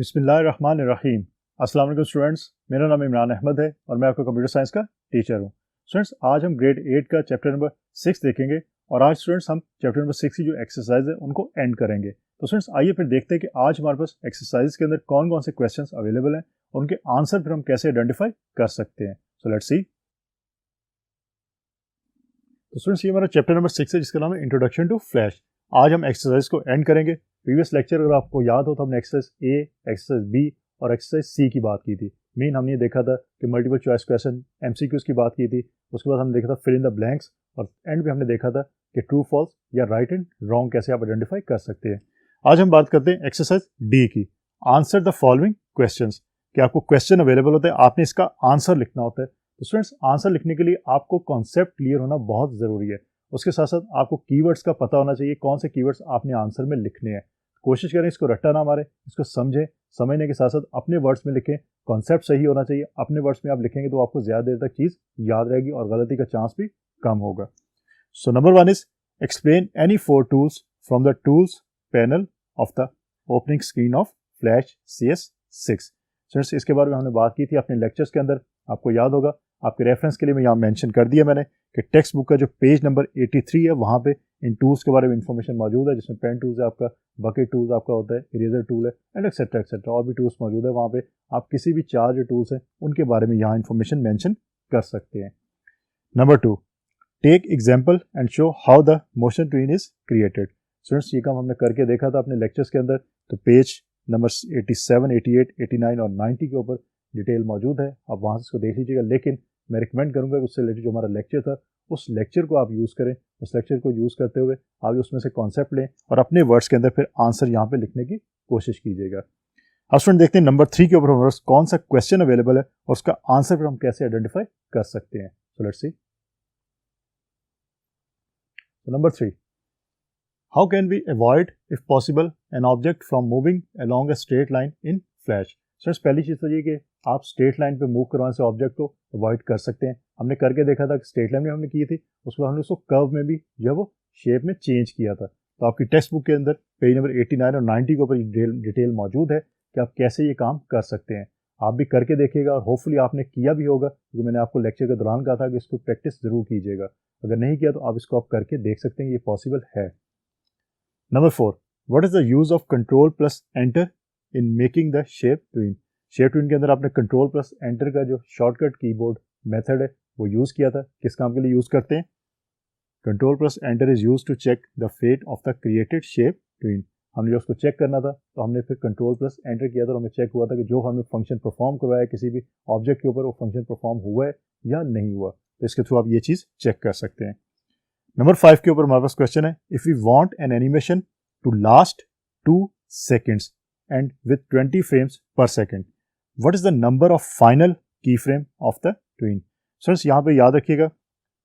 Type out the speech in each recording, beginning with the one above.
बिस्मिल्लाहिर्रहमानिर्रहीम। अस्सलाम वालेकुम स्टूडेंट्स, मेरा नाम इमरान अहमद है और मैं आपका कंप्यूटर साइंस का टीचर हूँ। स्टूडेंट्स, आज हम ग्रेड 8 का चैप्टर नंबर 6 देखेंगे और आज स्टूडेंट्स हम चैप्टर नंबर 6 की जो एक्सरसाइज है उनको एंड करेंगे। तो स्टूडेंट्स आइए फिर देखते हैं कि आज हमारे पास एक्सरसाइज के अंदर कौन कौन से क्वेश्चन अवेलेबल हैं और उनके आंसर फिर हम कैसे आइडेंटिफाई कर सकते हैं। So let's see. तो स्टूडेंट्स ये हमारा चैप्टर नंबर 6 है जिसका नाम है इंट्रोडक्शन टू फ्लैश। आज हम एक्सरसाइज को एंड करेंगे। प्रीवियस लेक्चर अगर आपको याद हो तो हमने एक्सरसाइज ए, एक्सरसाइज बी और एक्सरसाइज सी की बात की थी। मेन हमने ये देखा था कि मल्टीपल चॉइस क्वेश्चन एमसीक्यूज की बात की थी। उसके बाद हमने देखा था फिल इन द ब्लैंक्स और एंड में हमने देखा था कि ट्रू फॉल्स या राइट एंड रॉन्ग कैसे आप आइडेंटिफाई कर सकते हैं। आज हम बात करते हैं एक्सरसाइज डी की। Answer the following questions. कि आपको क्वेश्चन अवेलेबल होते हैं, आपने इसका आंसर लिखना होता है। तो स्टूडेंट्स आंसर लिखने के लिए आपको कॉन्सेप्ट क्लियर होना बहुत ज़रूरी है। उसके साथ साथ आपको कीवर्ड्स का पता होना चाहिए, कौन से कीवर्ड्स आपने आंसर में लिखने हैं। कोशिश करें इसको रट्टा ना मारें, इसको समझें, समझने के साथ साथ अपने वर्ड्स में लिखें। कॉन्सेप्ट सही होना चाहिए। अपने वर्ड्स में आप लिखेंगे तो आपको ज़्यादा देर तक चीज़ याद रहेगी और गलती का चांस भी कम होगा। So number 1 is explain any 4 tools from the tools panel of the opening screen of flash CS6। Friends इसके बारे में हमने बात की थी अपने लेक्चर्स के अंदर। आपको याद होगा, आपके रेफरेंस के लिए मैं यहाँ मेंशन कर दिया मैंने कि टेक्स्ट बुक का जो पेज नंबर 83 है वहाँ पे इन टूल्स के बारे में इंफॉर्मेशन मौजूद है, जिसमें पेन टूल्स है आपका, बकेट टूल्स आपका होता है, इरेजर टूल है एंड एक्सेट्रा और भी टूल्स मौजूद है। वहाँ पे आप किसी भी 4 जो टूल्स हैं उनके बारे में यहाँ इन्फॉर्मेशन मेंशन कर सकते हैं। Number 2, take example and show how the motion tween is created. Students ये काम हमने करके देखा था अपने लेक्चर्स के अंदर। तो पेज नंबर 87, 88, 89 और 90 के ऊपर डिटेल मौजूद है, आप वहाँ से इसको देख लीजिएगा। लेकिन मैं रिकमेंड करूँगा कि उससे रिलेटेड जो हमारा लेक्चर था उस लेक्चर को आप यूज़ करें। उस लेक्चर को यूज़ करते हुए आप उसमें से कॉन्सेप्ट लें और अपने वर्ड्स के अंदर फिर आंसर यहाँ पे लिखने की कोशिश कीजिएगा। अब स्टूडेंट देखते हैं नंबर 3 के ऊपर हमारे पास कौन सा क्वेश्चन अवेलेबल है और उसका आंसर फिर हम कैसे आइडेंटिफाई कर सकते हैं। So let's see. Number 3, how can we avoid if possible an object from moving along a straight line in flash। Sir पहली चीज़ तो ये कि आप स्ट्रेट लाइन पे मूव करवाने से ऑब्जेक्ट को अवॉइड कर सकते हैं। हमने करके देखा था कि स्ट्रेट लाइन में हमने की थी, उसके बाद हमने उसको कर्व में भी जो है वो शेप में चेंज किया था। तो आपकी टेक्स्ट बुक के अंदर पेज नंबर 89 और 90 के ऊपर डिटेल मौजूद है कि आप कैसे ये काम कर सकते हैं। आप भी करके देखिएगा और होपफुली आपने किया भी होगा, क्योंकि मैंने आपको लेक्चर के दौरान कहा था कि इसको प्रैक्टिस जरूर कीजिएगा। अगर नहीं किया तो आप इसको आप करके देख सकते हैं, ये पॉसिबल है। Number 4, what is the use of control plus enter in making the shape twin. Shape twin के अंदर आपने कंट्रोल प्लस एंटर का जो शॉर्टकट कीबोर्ड मेथड है वो यूज किया था। किस काम के लिए यूज करते हैं? Control plus enter is use to check the fate of the created shape tween. हमने जो उसको चेक करना था तो हमने फिर कंट्रोल प्लस एंटर किया था और हमें चेक हुआ था कि जो हमने फंक्शन परफॉर्म करवाया किसी भी ऑब्जेक्ट के ऊपर वो फंक्शन परफॉर्म हुआ है या नहीं हुआ। तो इसके थ्रू आप ये चीज़ चेक कर सकते हैं। नंबर 5 के ऊपर हमारे पास क्वेश्चन है, if you want an animation to last 2 seconds and with 20 frames per second, what is the number of final key frame of the tween. Friends यहाँ पे याद रखिएगा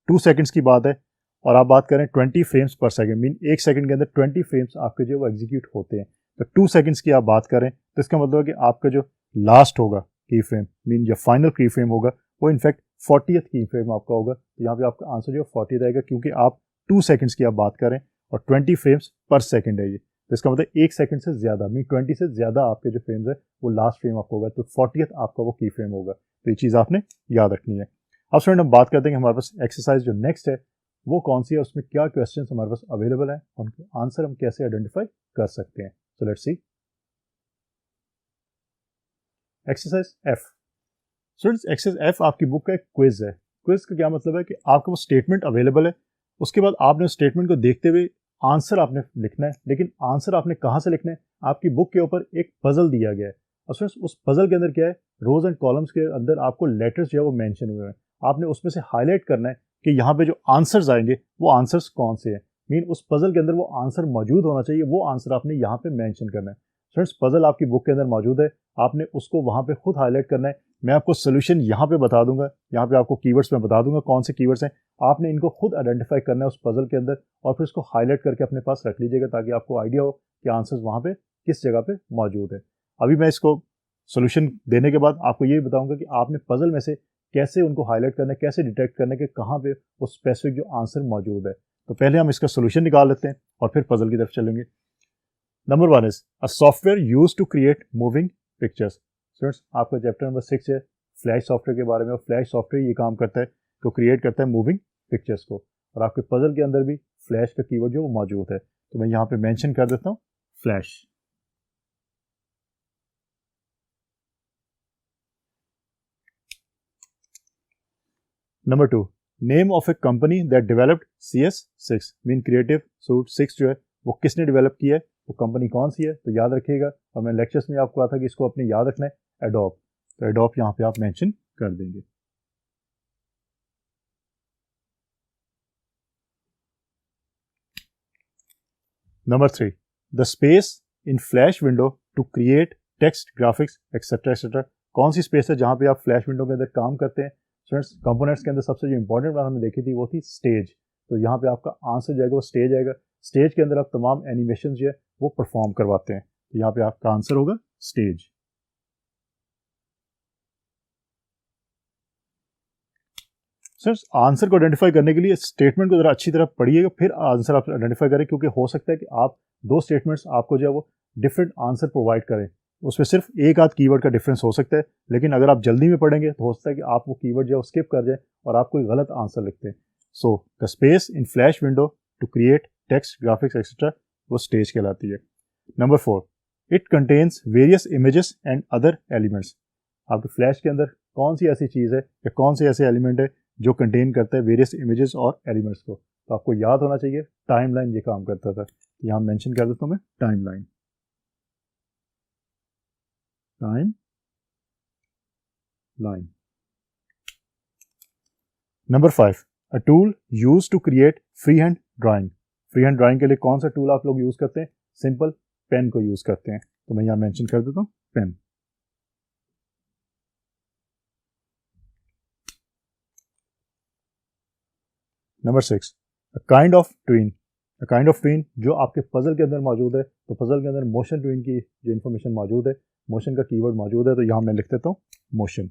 2 seconds की बात है और आप बात करें 20 frames per second, mean 1 second के अंदर 20 frames आपके जो वो एग्जीक्यूट होते हैं। तो 2 seconds की आप बात करें तो इसका मतलब है कि आपका जो लास्ट होगा की फ्रेम, मीन जो फाइनल की फ्रेम होगा वो इनफैक्ट 40th की फ्रेम आपका होगा। तो यहाँ पे आपका आंसर जो 40 रहेगा, क्योंकि आप 2 seconds की आप बात करें और 20 frames per second है ये। तो इसका मतलब 1 सेकंड से ज़्यादा, मीन 20 से ज़्यादा आपके जो फ्रेम्स है वो लास्ट फ्रेम आपका होगा। तो 40th आपका वो की फ्रेम होगा। तो ये चीज़ आपने याद रखनी है। अब स्टूडेंट हम बात करते हैं हमारे पास एक्सरसाइज जो नेक्स्ट है वो कौन सी है, उसमें क्या क्वेश्चन हमारे पास अवेलेबल है, उनके आंसर हम कैसे आइडेंटिफाई कर सकते हैं। So let's see. Exercise F। Students exercise F आपकी बुक का एक क्विज है। क्विज का क्या मतलब है कि आपका वो स्टेटमेंट अवेलेबल है, उसके बाद आपने स्टेटमेंट को देखते हुए आंसर आपने लिखना है। लेकिन आंसर आपने कहाँ से लिखना है? आपकी बुक के ऊपर एक पजल दिया गया है और फ्रेंड्स उस पजल के अंदर क्या है, रोज एंड कॉलम्स के अंदर आपको लेटर्स जो है वो मेंशन हुए हैं। आपने उसमें से हाईलाइट करना है कि यहाँ पे जो आंसर्स आएंगे वो आंसर्स कौन से हैं। मीन उस पजल के अंदर वो आंसर मौजूद होना चाहिए, वो आंसर आपने यहाँ पे मेंशन करना है। फ्रेंड्स पजल आपकी बुक के अंदर मौजूद है, आपने उसको वहाँ पे खुद हाईलाइट करना है। मैं आपको सोल्यूशन यहाँ पे बता दूंगा, यहाँ पे आपको कीवर्ड्स में बता दूंगा कौन से कीवर्ड्स हैं। आपने इनको खुद आइडेंटिफाई करना है उस पजल के अंदर और फिर उसको हाईलाइट करके अपने पास रख लीजिएगा ताकि आपको आइडिया हो कि आंसर्स वहाँ पे किस जगह पे मौजूद है। अभी मैं इसको सोल्यूशन देने के बाद आपको ये बताऊंगा कि आपने पजल में से कैसे उनको हाईलाइट करना है, कैसे डिटेक्ट करना है कि कहाँ पे वो स्पेसिफिक जो आंसर मौजूद है। तो पहले हम इसका सोल्यूशन निकाल लेते हैं और फिर पजल की तरफ चलेंगे। Number 1 is a software used to create moving pictures. Students आपका चैप्टर नंबर 6 है फ्लैश सॉफ्टवेयर के बारे में, और फ्लैश सॉफ्टवेयर ये काम करता है तो क्रिएट करता है मूविंग पिक्चर्स को, और आपके पजल के अंदर भी फ्लैश का कीवर्ड जो वो मौजूद है, तो मैं यहाँ पे मेंशन कर देता हूँ flash. Number 2, name of A company that developed CS6 mean creative suit 6 जो है वो किसने डेवलप किया है, वो कंपनी कौन सी है, तो याद रखिएगा। और मैं लेक्चर्स में आपको कहा था कि इसको अपने याद रखना है एडोब, तो एडोब यहाँ पे आप मेंशन कर देंगे। Number 3, the space in Flash window to create text graphics etcetera etcetera, कौन सी स्पेस है जहाँ पे आप फ्लैश विंडो के अंदर काम करते हैं। स्टूडेंट्स कंपोनेंट्स के अंदर सबसे जो इंपॉर्टेंट बात हमने देखी थी वो थी स्टेज, तो यहाँ पे आपका आंसर जो है वो स्टेज आएगा। स्टेज के अंदर आप तमाम एनिमेशन जो है वो परफॉर्म करवाते हैं, तो यहाँ पे आपका आंसर होगा स्टेज। सर आंसर को आइडेंटिफाई करने के लिए स्टेटमेंट को जरा अच्छी तरह पढ़िएगा, फिर आंसर आप आइडेंटिफाई करें, क्योंकि हो सकता है कि आप दो स्टेटमेंट्स आपको जो है वो डिफरेंट आंसर प्रोवाइड करें, उसमें सिर्फ एक आध कीवर्ड का डिफरेंस हो सकता है, लेकिन अगर आप जल्दी में पढ़ेंगे तो हो सकता है कि आप वो कीवर्ड जो है स्किप कर जाए और आप कोई गलत आंसर लिखते हैं। So the space in Flash window to create text graphics etcetera वो स्टेज कहलाती है। Number 4, it contains various images and other elements, आपके फ्लैश के अंदर कौन सी ऐसी चीज़ है या कौन से ऐसे एलिमेंट है जो कंटेन करता है वेरियस इमेजेस और एलिमेंट्स को, तो आपको याद होना चाहिए टाइमलाइन ये काम करता था, यहाँ मेंशन कर देता हूँ मैं timeline. Timeline. Number 5, a tool use to create free hand drawing, free hand drawing के लिए कौन सा टूल आप लोग यूज करते हैं, सिंपल पेन को यूज करते हैं, तो मैं यहाँ मेंशन कर देता हूँ pen. Number 6, a kind of tween, a kind of tween जो आपके पजल के अंदर मौजूद है, तो पजल के अंदर मोशन ट्विन की जो इन्फॉर्मेशन मौजूद है, मोशन का कीवर्ड मौजूद है, तो यहाँ मैं लिख देता हूँ मोशन।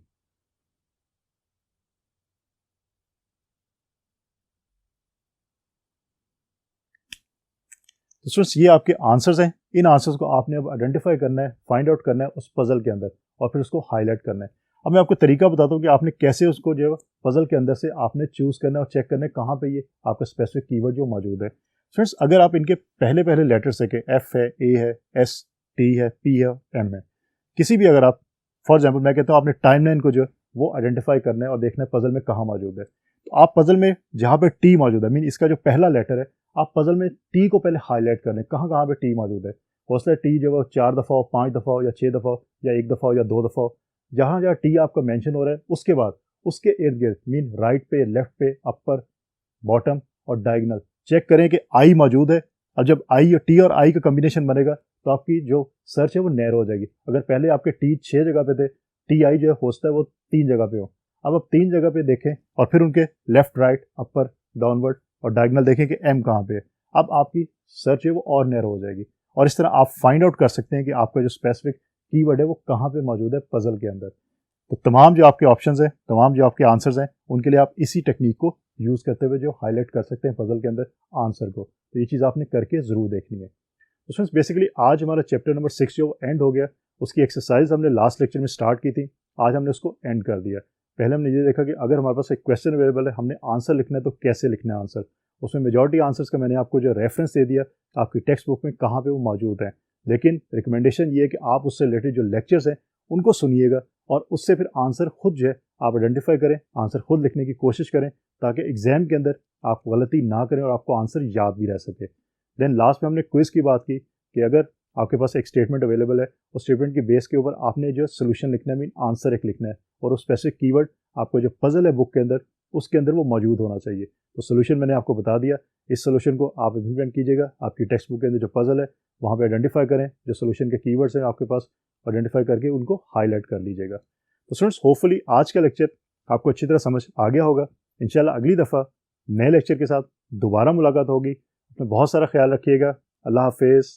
तो स्टूडेंट्स ये आपके आंसर्स हैं, इन आंसर्स को आपने अब आइडेंटिफाई करना है, फाइंड आउट करना है उस पजल के अंदर, और फिर उसको हाईलाइट करना है। अब मैं आपको तरीका बताता हूँ कि आपने कैसे उसको जो है पजल के अंदर से आपने चूज करना है और चेक करना है कहाँ पे ये आपका स्पेसिफिक कीवर्ड जो मौजूद है। फ्रेंड्स अगर आप इनके पहले पहले लेटर्स देखें, एफ है, ए है, एस, टी है, पी है, एम है, किसी भी अगर आप फॉर एग्जाम्पल मैं कहता हूँ आपने टाइमलाइन को जो है वो आइडेंटिफाई करना है और देखना है पजल में कहाँ मौजूद है, तो आप पजल में जहाँ पे टी मौजूद है, मीन इसका जो पहला लेटर है, आप पजल में टी को पहले हाईलाइट कर लें, कहाँ कहाँ पे टी मौजूद है। हो सकता है टी जो है 4 दफ़ा हो, 5 दफ़ा हो, या 6 दफ़ा हो, या 1 दफ़ा हो, या 2 दफ़ा हो, जहाँ जहाँ टी आपका मेंशन हो रहा है उसके बाद उसके इर्द गिर्द मीन राइट पे, लेफ्ट पे, अपर, बॉटम और डायगोनल चेक करें कि आई मौजूद है। अब जब आई और टी और आई का कम्बिनेशन बनेगा तो आपकी जो सर्च है वो नैरो हो जाएगी। अगर पहले आपके टी 6 जगह पे थे, टी आई जो है हो सकता है वो 3 जगह पे हो, अब आप 3 जगह पे देखें और फिर उनके लेफ्ट, राइट, अपर, डाउनवर्ड और डायगोनल देखें कि एम कहाँ पे है, अब आपकी सर्च है वो और नैरो हो जाएगी। और इस तरह आप फाइंड आउट कर सकते हैं कि आपका जो स्पेसिफिक कीवर्ड है वो कहाँ पे मौजूद है पजल के अंदर। तो तमाम जो आपके ऑप्शंस हैं, तमाम जो आपके आंसर्स हैं, उनके लिए आप इसी टेक्निक को यूज़ करते हुए जो हाईलाइट कर सकते हैं पजल के अंदर आंसर को, तो ये चीज़ आपने करके ज़रूर देखनी है। तो फ्रेंड्स बेसिकली आज हमारा चैप्टर नंबर 6 जो एंड हो गया, उसकी एक्सरसाइज हमने लास्ट लेक्चर में स्टार्ट की थी, आज हमने उसको एंड कर दिया। पहले हमने ये देखा कि अगर हमारे पास एक क्वेश्चन अवेलेबल है, हमने आंसर लिखना है तो कैसे लिखना है आंसर, उसमें मेजॉरिटी आंसर्स का मैंने आपको जो रेफरेंस दे दिया आपकी टेक्स्ट बुक में कहाँ पे वो मौजूद है, लेकिन रिकमेंडेशन ये है कि आप उससे रिलेटेड जो लेक्चर्स हैं उनको सुनिएगा और उससे फिर आंसर खुद जो है आप आइडेंटिफाई करें, आंसर खुद लिखने की कोशिश करें, ताकि एग्जाम के अंदर आप गलती ना करें और आपको आंसर याद भी रह सके। देन लास्ट में हमने क्विज की बात की कि अगर आपके पास एक स्टेटमेंट अवेलेबल है, उस स्टेटमेंट के बेस के ऊपर आपने जो सोल्यूशन लिखना है, मीन आंसर एक लिखना है, और उस स्पेसिफिक कीवर्ड आपको जो पजल है बुक के अंदर उसके अंदर वो मौजूद होना चाहिए। तो सोल्यूशन मैंने आपको बता दिया, इस सोल्यूशन को आप इम्प्लीमेंट कीजिएगा, आपकी टेक्स्ट बुक के अंदर जो पजल है वहाँ पे आइडेंटिफाई करें, जो सोल्यूशन के कीवर्ड्स हैं आपके पास आइडेंटिफाई करके उनको हाईलाइट कर लीजिएगा। तो स्टूडेंट्स होपफुली आज का लेक्चर आपको अच्छी तरह समझ आ गया होगा। इंशाल्लाह अगली दफ़ा नए लेक्चर के साथ दोबारा मुलाकात होगी। अपना बहुत सारा ख्याल रखिएगा। अल्लाह हाफिज़।